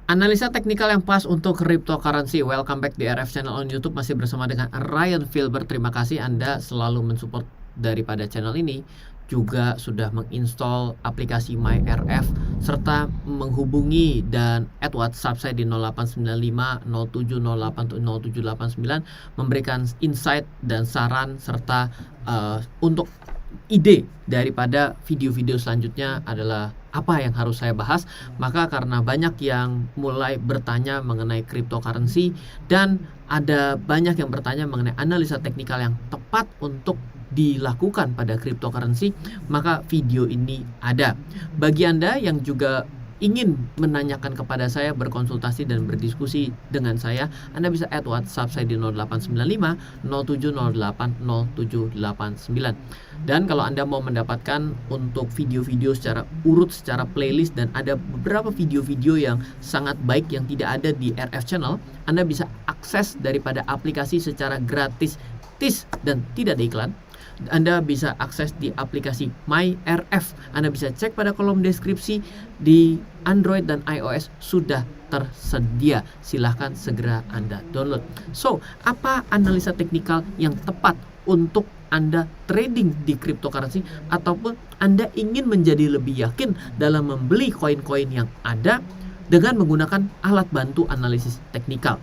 Analisa teknikal yang pas untuk cryptocurrency. Welcome back di RF Channel on YouTube. Masih bersama dengan Ryan Filbert. Terima kasih Anda selalu mensupport daripada channel ini. Juga sudah menginstall aplikasi MyRF serta menghubungi dan add WhatsApp saya di 0895 0708 0789 memberikan insight dan saran serta untuk ide daripada video-video selanjutnya adalah apa yang harus saya bahas. Maka karena banyak yang mulai bertanya mengenai cryptocurrency dan ada banyak yang bertanya mengenai analisa teknikal yang tepat untuk dilakukan pada cryptocurrency, maka video ini ada. Bagi Anda yang juga ingin menanyakan kepada saya, berkonsultasi dan berdiskusi dengan saya, Anda bisa add WhatsApp saya di 0895 0708 0789. Dan kalau Anda mau mendapatkan untuk video-video secara urut, secara playlist, dan ada beberapa video-video yang sangat baik yang tidak ada di RF Channel, Anda bisa akses daripada aplikasi secara gratis dan tidak ada iklan. Anda bisa akses di aplikasi MyRF. Anda bisa cek pada kolom deskripsi. Di Android dan iOS sudah tersedia. Silahkan segera Anda download. So, apa analisa teknikal yang tepat untuk Anda trading di cryptocurrency, ataupun Anda ingin menjadi lebih yakin dalam membeli koin-koin yang ada dengan menggunakan alat bantu analisis teknikal?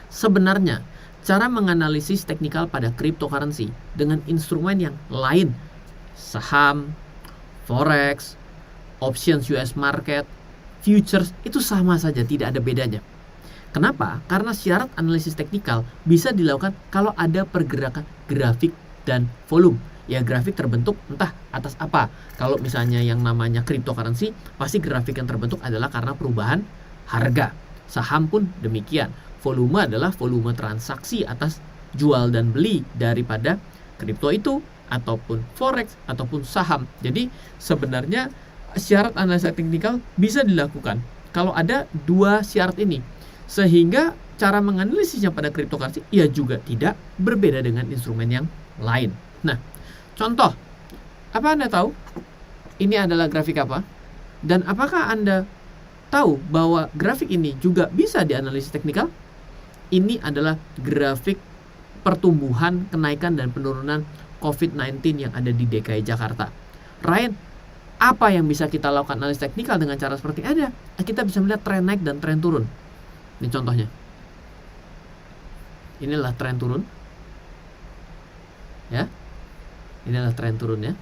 Sebenarnya cara menganalisis teknikal pada cryptocurrency dengan instrumen yang lain, saham, forex, options US market, futures, itu sama saja, tidak ada bedanya. Kenapa? Karena syarat analisis teknikal bisa dilakukan kalau ada pergerakan grafik dan volume. Ya, grafik terbentuk entah atas apa. Kalau misalnya yang namanya cryptocurrency, pasti grafik yang terbentuk adalah karena perubahan harga. Saham pun demikian. Volume adalah volume transaksi atas jual dan beli daripada kripto itu, ataupun forex, ataupun saham. Jadi sebenarnya syarat analisa teknikal bisa dilakukan kalau ada dua syarat ini, sehingga cara menganalisisnya pada cryptocurrency ya juga tidak berbeda dengan instrumen yang lain. Nah, contoh, apa Anda tahu ini adalah grafik apa? Dan apakah Anda tahu bahwa grafik ini juga bisa dianalisis teknikal? Ini adalah grafik pertumbuhan, kenaikan, dan penurunan COVID-19 yang ada di DKI Jakarta. Ryan, apa yang bisa kita lakukan analisis teknikal dengan cara seperti ada? Kita bisa melihat tren naik dan tren turun. Ini contohnya. Inilah tren turun. Ya. Inilah tren turun ya.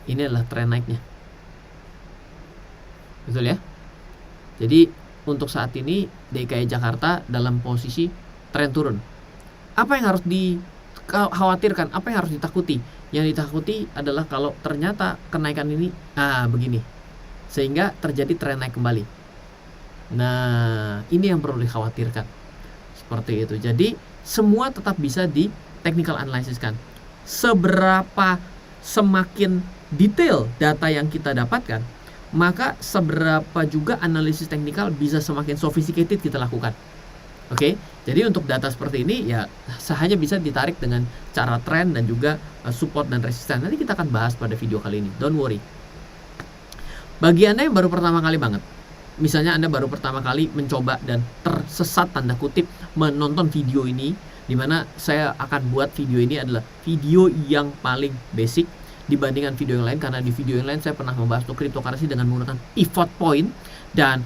Ini adalah tren naiknya. Betul ya? Jadi untuk saat ini DKI Jakarta dalam posisi tren turun. Apa yang harus dikhawatirkan? Apa yang harus ditakuti? Yang ditakuti adalah kalau ternyata kenaikan ini begini, sehingga terjadi tren naik kembali. Nah, ini yang perlu dikhawatirkan. Seperti itu. Jadi semua tetap bisa di technical analysis kan. Seberapa semakin detail data yang kita dapatkan, maka seberapa juga analisis teknikal bisa semakin sophisticated kita lakukan. Oke, jadi untuk data seperti ini ya hanya bisa ditarik dengan cara tren dan juga support dan resisten. Nanti kita akan bahas pada video kali ini. Don't worry. Bagi Anda yang baru pertama kali banget, misalnya Anda baru pertama kali mencoba dan tersesat tanda kutip menonton video ini, dimana saya akan buat video ini adalah video yang paling basic dibandingkan video yang lain, karena di video yang lain saya pernah membahas untuk cryptocurrency dengan menggunakan pivot point, dan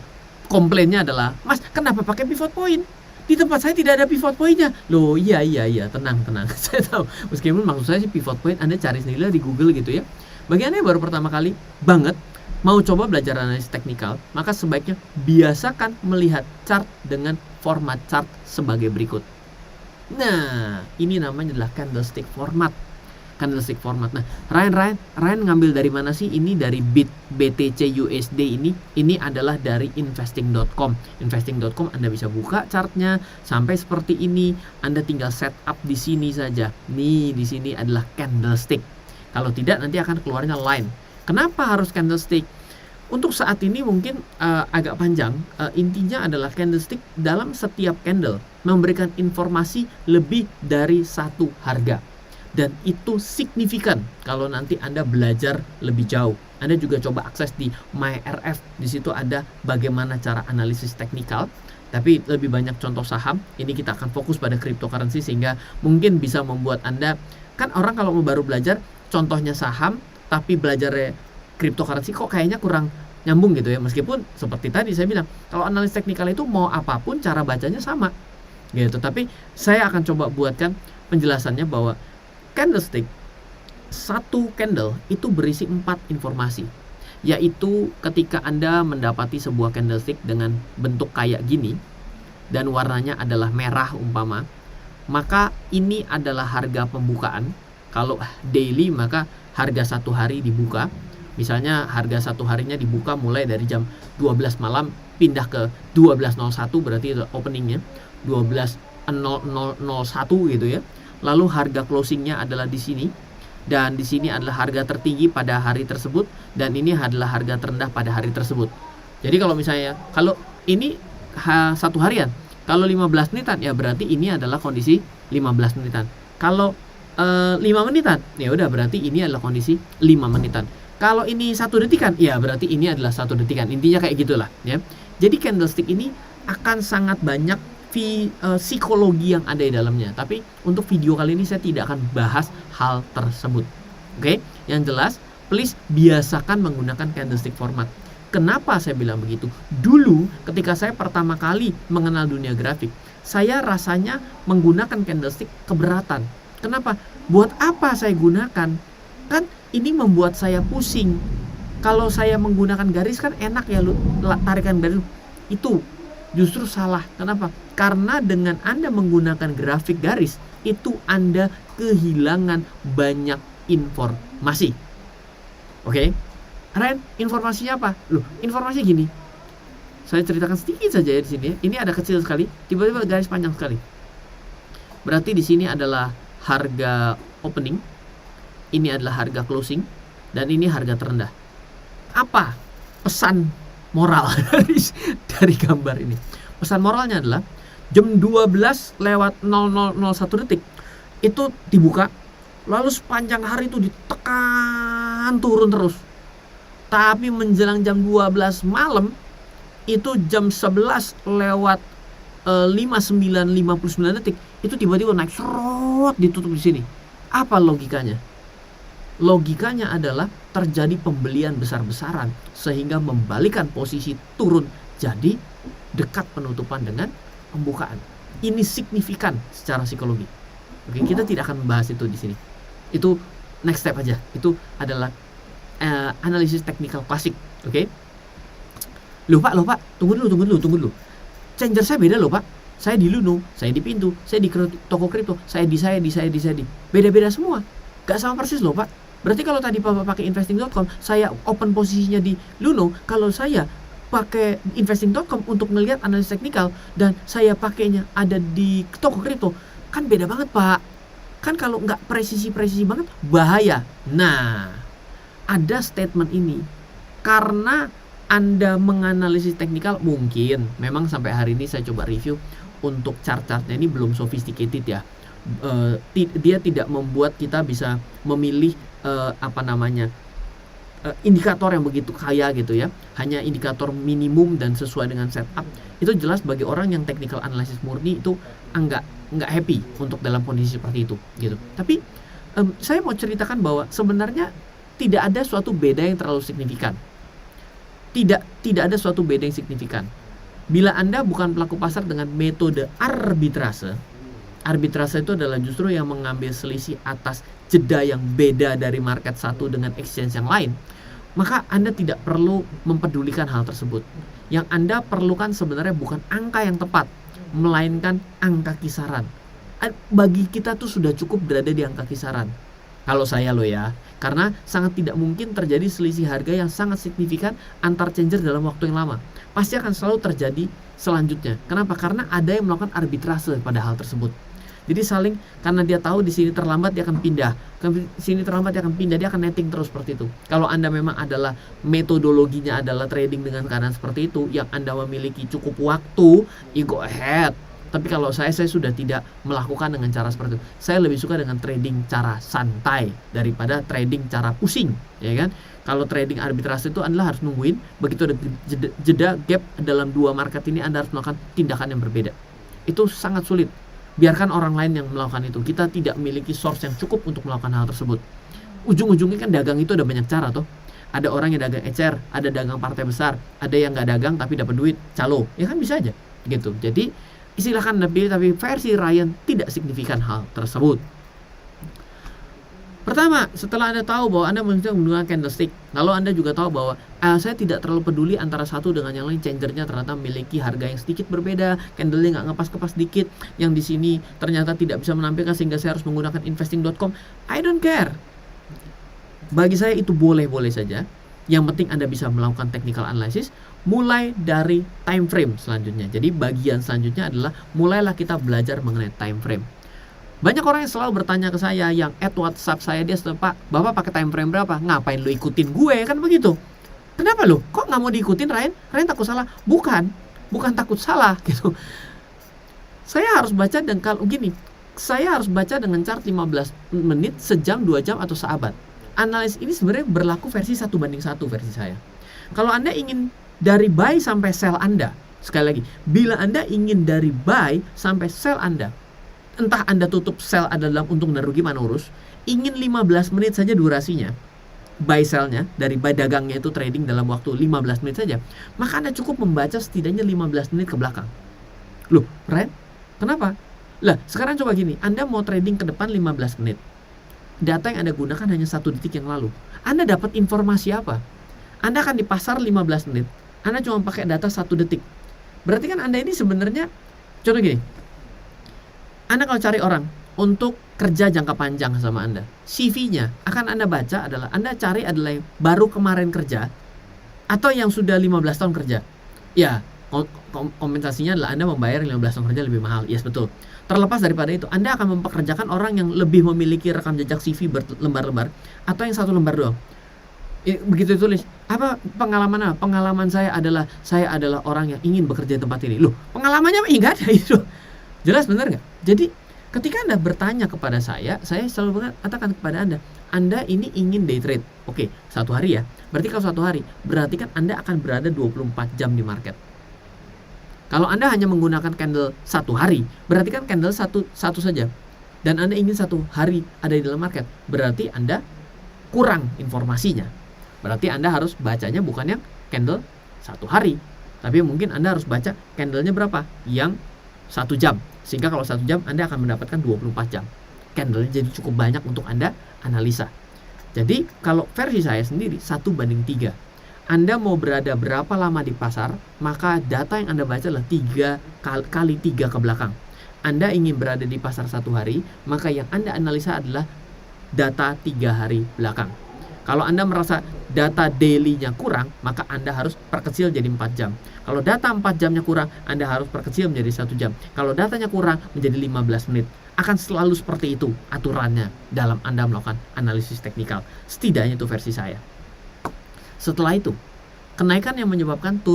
komplainnya adalah, Mas, kenapa pakai pivot point? Di tempat saya tidak ada pivot pointnya. Loh, iya, tenang. Saya tahu, meskipun maksud saya sih pivot point, Anda cari sendiri di Google gitu ya. Bagi Anda yang baru pertama kali banget mau coba belajar analisis teknikal, maka sebaiknya biasakan melihat chart dengan format chart sebagai berikut. Nah, ini namanya adalah candlestick format. Nah, Ryan ngambil dari mana sih? Ini dari BTC USD ini. Ini adalah dari investing.com. Investing.com Anda bisa buka chartnya sampai seperti ini. Anda tinggal setup di sini saja. Nih, di sini adalah candlestick. Kalau tidak nanti akan keluarnya line. Kenapa harus candlestick? Untuk saat ini mungkin agak panjang. Intinya adalah candlestick dalam setiap candle memberikan informasi lebih dari satu harga. dan itu signifikan kalau nanti Anda belajar lebih jauh. Anda juga coba akses di MyRF, di situ ada bagaimana cara analisis teknikal, tapi lebih banyak contoh saham. Ini kita akan fokus pada cryptocurrency sehingga mungkin bisa membuat Anda, kan orang kalau mau baru belajar contohnya saham tapi belajar cryptocurrency kok kayaknya kurang nyambung gitu ya. Meskipun seperti tadi saya bilang, kalau analis teknikal itu mau apapun cara bacanya sama gitu. Tapi saya akan coba buatkan penjelasannya bahwa candlestick, satu candle itu berisi 4 informasi. Yaitu ketika Anda mendapati sebuah candlestick dengan bentuk kayak gini dan warnanya adalah merah umpama, maka ini adalah harga pembukaan. Kalau daily maka harga satu hari dibuka. Misalnya harga satu harinya dibuka mulai dari jam 12 malam pindah ke 12.01, berarti itu openingnya 12.0001 gitu ya. Lalu harga closingnya adalah di sini, dan di sini adalah harga tertinggi pada hari tersebut, dan ini adalah harga terendah pada hari tersebut. Jadi kalau misalnya kalau ini satu harian, kalau 15 menitan ya berarti ini adalah kondisi 15 menitan. Kalau 5 menitan ya udah berarti ini adalah kondisi 5 menitan. Kalau ini 1 detikan, ya berarti ini adalah 1 detikan. Intinya kayak gitulah ya. Jadi candlestick ini akan sangat banyak psikologi yang ada di dalamnya. Tapi untuk video kali ini saya tidak akan bahas hal tersebut. Oke? Yang jelas, please biasakan menggunakan candlestick format. Kenapa saya bilang begitu? Dulu ketika saya pertama kali mengenal dunia grafik, saya rasanya menggunakan candlestick keberatan. Kenapa? Buat apa saya gunakan? Kan ini membuat saya pusing. Kalau saya menggunakan garis kan enak ya, lu tarikan garis. Itu justru salah. Kenapa? Karena dengan Anda menggunakan grafik garis, itu Anda kehilangan banyak informasi. Oke? Ren, informasinya apa? Loh, informasi gini. Saya ceritakan sedikit saja ya di sini. Ini ada kecil sekali, tiba-tiba garis panjang sekali. Berarti di sini adalah harga opening, ini adalah harga closing, dan ini harga terendah. Apa pesan moral dari gambar ini? Pesan moralnya adalah jam 12:0001 detik itu dibuka, lalu sepanjang hari itu ditekan turun terus. Tapi menjelang jam 12 malam itu jam 11:59 detik itu tiba-tiba naik serot, ditutup di sini. Apa logikanya? Logikanya adalah terjadi pembelian besar-besaran sehingga membalikan posisi turun jadi dekat penutupan dengan pembukaan. Ini signifikan secara psikologi. Oke, kita tidak akan membahas itu di sini. Itu next step aja. Itu adalah analisis teknikal klasik. Oke. Loh Pak, tunggu dulu. Changer saya beda loh Pak. Saya di Luno, saya di Pintu, saya di toko kripto, saya di. Beda-beda semua. Gak sama persis loh Pak. Berarti kalau tadi Bapak pakai investing.com, saya open posisinya di Luno. Kalau saya pakai investing.com untuk ngelihat analisis teknikal dan saya pakainya ada di toko kripto, kan beda banget Pak. Kan kalau nggak presisi banget bahaya. Nah, ada statement ini karena Anda menganalisis teknikal, mungkin memang sampai hari ini saya coba review untuk chart-chartnya ini belum sophisticated ya. Dia tidak membuat kita bisa memilih indikator yang begitu kaya gitu ya. Hanya indikator minimum dan sesuai dengan setup. Itu jelas bagi orang yang technical analysis murni itu enggak happy untuk dalam kondisi seperti itu gitu. Tapi saya mau ceritakan bahwa sebenarnya tidak ada suatu beda yang terlalu signifikan. Tidak ada suatu beda yang signifikan. Bila Anda bukan pelaku pasar dengan metode arbitrase itu adalah justru yang mengambil selisih atas jeda yang beda dari market satu dengan exchange yang lain, maka Anda tidak perlu mempedulikan hal tersebut. Yang Anda perlukan sebenarnya bukan angka yang tepat, melainkan angka kisaran. Bagi kita tuh sudah cukup berada di angka kisaran. Kalau saya loh ya, karena sangat tidak mungkin terjadi selisih harga yang sangat signifikan antar changer dalam waktu yang lama. Pasti akan selalu terjadi selanjutnya. Kenapa? Karena ada yang melakukan arbitrase pada hal tersebut. Jadi saling, karena dia tahu di sini terlambat dia akan pindah, ke sini terlambat dia akan pindah, dia akan netting terus seperti itu. Kalau Anda memang adalah metodologinya adalah trading dengan keadaan seperti itu, yang Anda memiliki cukup waktu, you go ahead. Tapi kalau saya sudah tidak melakukan dengan cara seperti itu. Saya lebih suka dengan trading cara santai daripada trading cara pusing, ya kan? Kalau trading arbitrase itu Anda harus nungguin begitu ada jeda gap dalam dua market ini, Anda harus melakukan tindakan yang berbeda. Itu sangat sulit. Biarkan orang lain yang melakukan itu. Kita tidak memiliki source yang cukup untuk melakukan hal tersebut. Ujung-ujungnya kan dagang itu ada banyak cara tuh. Ada orang yang dagang ecer, ada dagang partai besar, ada yang nggak dagang tapi dapat duit, calo. Ya kan bisa aja gitu. Jadi silahkan Anda pilih, tapi versi Ryan tidak signifikan hal tersebut. Pertama, setelah Anda tahu bahwa Anda menggunakan candlestick, lalu Anda juga tahu bahwa saya tidak terlalu peduli antara satu dengan yang lain, changernya ternyata memiliki harga yang sedikit berbeda, candlenya nggak ngepas-kepas dikit, yang di sini ternyata tidak bisa menampilkan sehingga saya harus menggunakan investing.com. I don't care. Bagi saya itu boleh-boleh saja. Yang penting Anda bisa melakukan technical analysis mulai dari time frame selanjutnya. Jadi bagian selanjutnya adalah mulailah kita belajar mengenai time frame. Banyak orang yang selalu bertanya ke saya, yang add WhatsApp saya, dia Pak, Bapak pakai time frame berapa? Ngapain lu ikutin gue? Kan begitu. Kenapa lu? Kok nggak mau diikutin, Ryan? Ryan takut salah? Bukan takut salah gitu. Saya harus baca, dan kalau gini, saya harus baca dengan chart 15 menit, sejam, 2 jam, atau seabad. Analis ini sebenarnya berlaku versi 1:1 versi saya. Kalau Anda ingin dari buy sampai sell Anda, sekali lagi, bila Anda ingin dari buy sampai sell Anda, entah Anda tutup sell adalah untung dan rugi, mana urus, ingin 15 menit saja durasinya, buy sell-nya, dari buy dagangnya itu trading dalam waktu 15 menit saja, maka Anda cukup membaca setidaknya 15 menit ke belakang. Loh, Ren, kenapa? Lah, sekarang coba gini, Anda mau trading ke depan 15 menit. Data yang Anda gunakan hanya 1 detik yang lalu. Anda dapat informasi apa? Anda akan di pasar 15 menit. Anda cuma pakai data 1 detik. Berarti kan Anda ini sebenarnya, contoh gini, Anda kalau cari orang untuk kerja jangka panjang sama Anda, CV-nya akan Anda baca adalah, Anda cari adalah yang baru kemarin kerja atau yang sudah 15 tahun kerja. Ya, kompensasinya adalah Anda membayar 15 tahun kerja lebih mahal. Yes, betul. Terlepas daripada itu, Anda akan mempekerjakan orang yang lebih memiliki rekam jejak CV berlembar-lembar atau yang 1 lembar doang. Begitu ditulis, apa pengalaman? Pengalaman saya adalah orang yang ingin bekerja di tempat ini. Loh, pengalamannya enggak ada itu. Jelas benar nggak? Jadi ketika Anda bertanya kepada saya selalu katakan kepada Anda ini ingin day trade. Oke, 1 hari ya. Berarti kalau 1 hari, berarti kan Anda akan berada 24 jam di market. Kalau Anda hanya menggunakan candle 1 hari, berarti kan candle satu saja. Dan Anda ingin 1 hari ada di dalam market, berarti Anda kurang informasinya. Berarti Anda harus bacanya bukan yang candle 1 hari, tapi mungkin Anda harus baca candlenya berapa? Yang 1 jam. Sehingga kalau 1 jam Anda akan mendapatkan 24 jam. Candlenya jadi cukup banyak untuk Anda analisa. Jadi kalau versi saya sendiri 1:3. Anda mau berada berapa lama di pasar, maka data yang Anda baca adalah 3 kali 3 ke belakang. Anda ingin berada di pasar 1 hari, maka yang Anda analisa adalah data 3 hari belakang. Kalau Anda merasa data daily-nya kurang, maka Anda harus perkecil jadi 4 jam. Kalau data 4 jamnya kurang, Anda harus perkecil menjadi 1 jam. Kalau datanya kurang, menjadi 15 menit. Akan selalu seperti itu aturannya dalam Anda melakukan analisis teknikal. Setidaknya itu versi saya. Setelah itu, kenaikan yang menyebabkan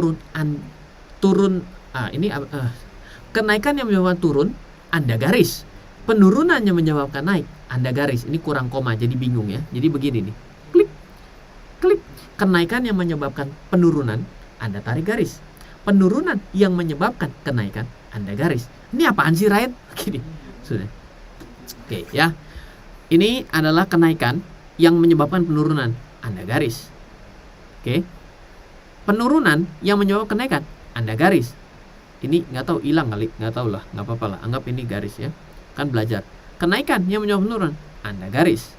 kenaikan yang menyebabkan turun, Anda garis. Penurunan yang menyebabkan naik, Anda garis. Ini kurang koma, jadi bingung ya. Jadi begini nih. Klik. Kenaikan yang menyebabkan penurunan, Anda tarik garis. Penurunan yang menyebabkan kenaikan, Anda garis. Ini apaan sih, Ryan? Gini. Sudah. Oke, ya. Ini adalah kenaikan yang menyebabkan penurunan, Anda garis. Oke. Penurunan yang menyebabkan kenaikan, Anda garis. Ini nggak tahu, hilang kali, nggak tahu lah, nggak apa-apa lah, anggap ini garis ya. Kan belajar. Kenaikan yang menyebabkan penurunan, Anda garis.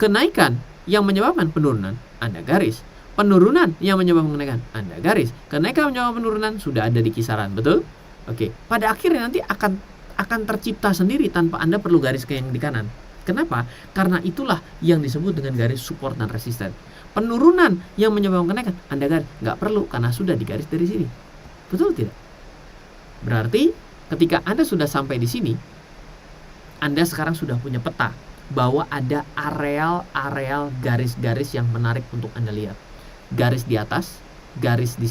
Kenaikan yang menyebabkan penurunan, Anda garis. Penurunan yang menyebabkan kenaikan, Anda garis. Kenaikan yang menyebabkan penurunan sudah ada di kisaran, betul? Oke. Pada akhirnya nanti akan tercipta sendiri tanpa Anda perlu garis ke yang di kanan. Kenapa? Karena itulah yang disebut dengan garis support dan resisten. Penurunan yang menyebabkan kenaikan, Anda garis. Nggak perlu, karena sudah digaris dari sini. Betul tidak? Berarti ketika Anda sudah sampai di sini, Anda sekarang sudah punya peta bahwa ada areal garis-garis yang menarik untuk Anda lihat. Garis di atas, garis di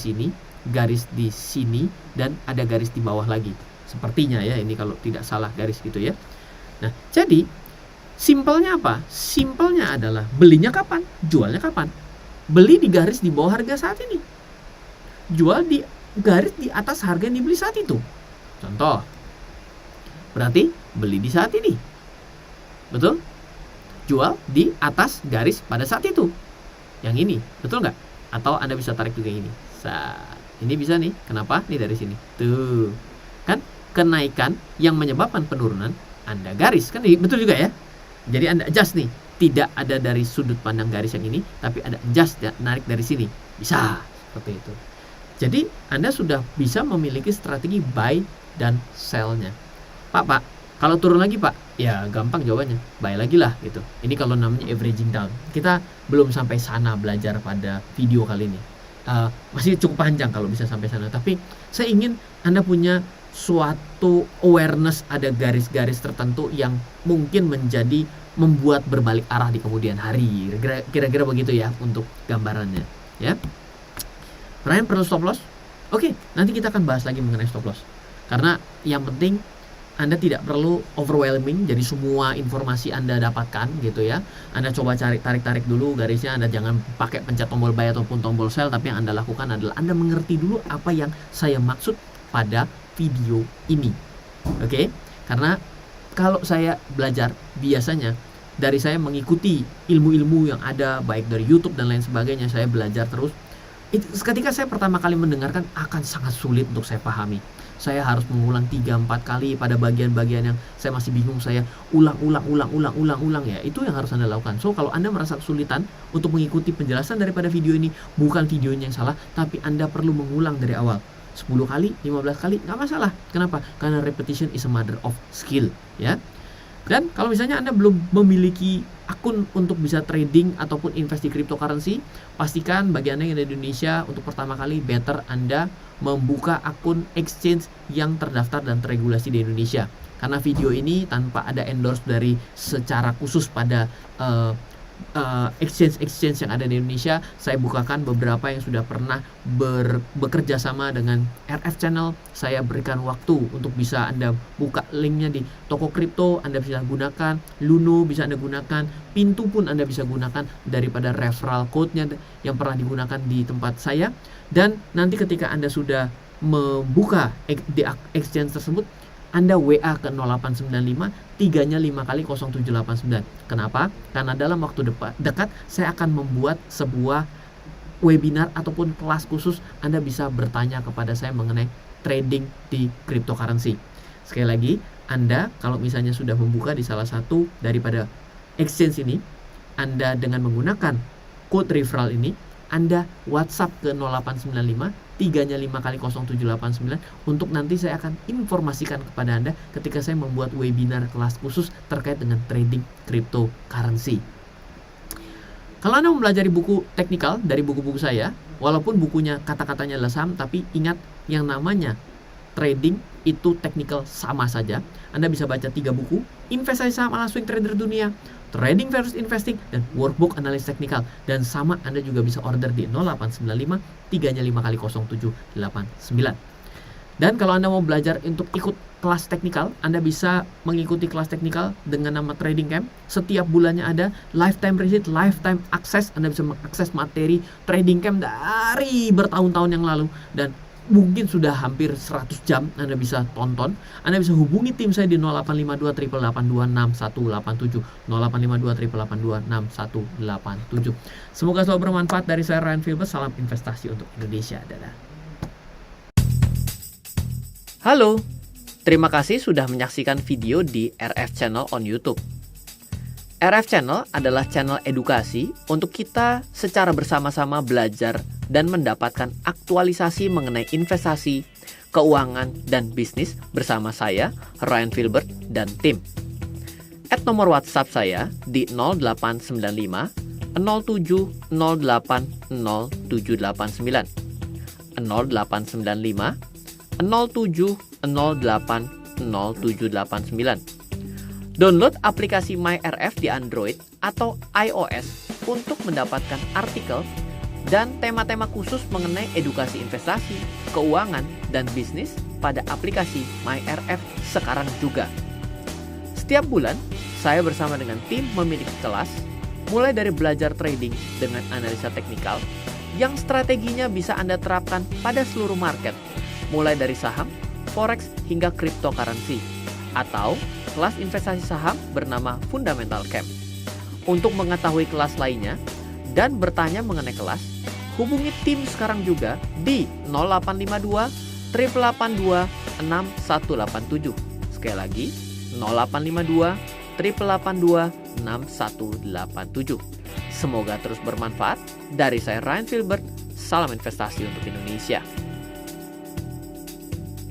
sini, dan ada garis di bawah lagi. Sepertinya ya, ini kalau tidak salah garis gitu ya. Nah, jadi simpelnya apa? Simpelnya adalah belinya kapan, jualnya kapan. Beli di garis di bawah harga saat ini, jual di garis di atas harga yang dibeli saat itu. Contoh, berarti beli di saat ini, betul? Jual di atas garis pada saat itu, yang ini, betul nggak? Atau Anda bisa tarik juga ini. Ini bisa nih, kenapa? Nih dari sini, tuh kan kenaikan yang menyebabkan penurunan Anda garis, kan betul juga ya. Jadi Anda adjust nih, tidak ada dari sudut pandang garis yang ini, tapi ada adjust, narik dari sini, bisa seperti itu. Jadi Anda sudah bisa memiliki strategi buy dan sell-nya. Pak, kalau turun lagi Pak, ya gampang jawabannya, buy lagi lah gitu. Ini kalau namanya averaging down. Kita belum sampai sana belajar pada video kali ini. Masih cukup panjang kalau bisa sampai sana. Tapi saya ingin Anda punya suatu awareness, ada garis-garis tertentu yang mungkin membuat berbalik arah di kemudian hari. Kira-kira begitu ya untuk gambarannya. Ya. Ryan perlu stop loss? Oke, nanti kita akan bahas lagi mengenai stop loss. Karena yang penting Anda tidak perlu overwhelming, jadi semua informasi Anda dapatkan gitu ya. Anda coba tarik dulu garisnya, Anda jangan pakai pencet tombol buy ataupun tombol sell, tapi yang Anda lakukan adalah Anda mengerti dulu apa yang saya maksud pada video ini. Oke? Karena kalau saya belajar, biasanya dari saya mengikuti ilmu-ilmu yang ada, baik dari YouTube dan lain sebagainya, saya belajar terus. Ketika saya pertama kali mendengarkan, akan sangat sulit untuk saya pahami. Saya harus mengulang 3-4 kali pada bagian-bagian yang saya masih bingung, saya ulang ya. Itu yang harus Anda lakukan. So, kalau Anda merasa kesulitan untuk mengikuti penjelasan daripada video ini, bukan videonya yang salah, tapi Anda perlu mengulang dari awal. 10 kali, 15 kali, nggak masalah. Kenapa? Karena repetition is a mother of skill, ya. Dan kalau misalnya Anda belum memiliki akun untuk bisa trading ataupun invest di cryptocurrency, pastikan bagi Anda yang ada di Indonesia, untuk pertama kali better Anda membuka akun exchange yang terdaftar dan terregulasi di Indonesia. Karena video ini tanpa ada endorse dari secara khusus pada exchange yang ada di Indonesia, saya bukakan beberapa yang sudah pernah bekerja sama dengan RF Channel. Saya berikan waktu untuk bisa Anda buka linknya di toko kripto, Anda bisa gunakan Luno, bisa Anda gunakan Pintu pun Anda bisa gunakan daripada referral code-nya yang pernah digunakan di tempat saya. Dan nanti ketika Anda sudah membuka di exchange tersebut, Anda WA ke 0895 3-nya 5 kali 0789. Kenapa? Karena dalam waktu dekat saya akan membuat sebuah webinar ataupun kelas khusus. Anda bisa bertanya kepada saya mengenai trading di cryptocurrency. Sekali lagi, Anda kalau misalnya sudah membuka di salah satu daripada exchange ini, Anda dengan menggunakan code referral ini, Anda WhatsApp ke 0895 3-nya 5 kali 0789 untuk nanti saya akan informasikan kepada Anda ketika saya membuat webinar kelas khusus terkait dengan trading cryptocurrency. Kalau Anda mempelajari buku teknikal dari buku-buku saya, walaupun bukunya kata-katanya adalah saham, tapi ingat yang namanya trading itu teknikal sama saja. Anda bisa baca 3 buku, Investasi Saham ala Swing Trader Dunia, Trading versus Investing, dan Workbook Analis Teknikal. Dan sama Anda juga bisa order di 0895 3-nya 5 kali 0789. Dan kalau Anda mau belajar untuk ikut kelas teknikal, Anda bisa mengikuti kelas teknikal dengan nama Trading Camp. Setiap bulannya ada lifetime receipt, lifetime access. Anda bisa mengakses materi Trading Camp dari bertahun-tahun yang lalu, dan mungkin sudah hampir 100 jam Anda bisa tonton. Anda bisa hubungi tim saya di 0852 882 6187, 0852 882 6187. Semoga selalu bermanfaat. Dari saya Ryan Filbert, salam investasi untuk Indonesia. Dadah. Halo, terima kasih sudah menyaksikan video di RF Channel on YouTube. RF Channel adalah channel edukasi untuk kita secara bersama-sama belajar dan mendapatkan aktualisasi mengenai investasi, keuangan, dan bisnis bersama saya, Ryan Filbert, dan tim. Add nomor WhatsApp saya di 0895 07 08 0789 0895 07 08 0789. Download aplikasi MyRF di Android atau iOS untuk mendapatkan artikel, dan tema-tema khusus mengenai edukasi investasi, keuangan, dan bisnis pada aplikasi MyRF sekarang juga. Setiap bulan, saya bersama dengan tim memiliki kelas, mulai dari belajar trading dengan analisa teknikal, yang strateginya bisa Anda terapkan pada seluruh market, mulai dari saham, forex, hingga cryptocurrency, atau kelas investasi saham bernama Fundamental Camp. Untuk mengetahui kelas lainnya dan bertanya mengenai kelas, hubungi tim sekarang juga di 0852 882 6187. Sekali lagi, 0852 882 6187. Semoga terus bermanfaat. Dari saya Ryan Filbert, salam investasi untuk Indonesia.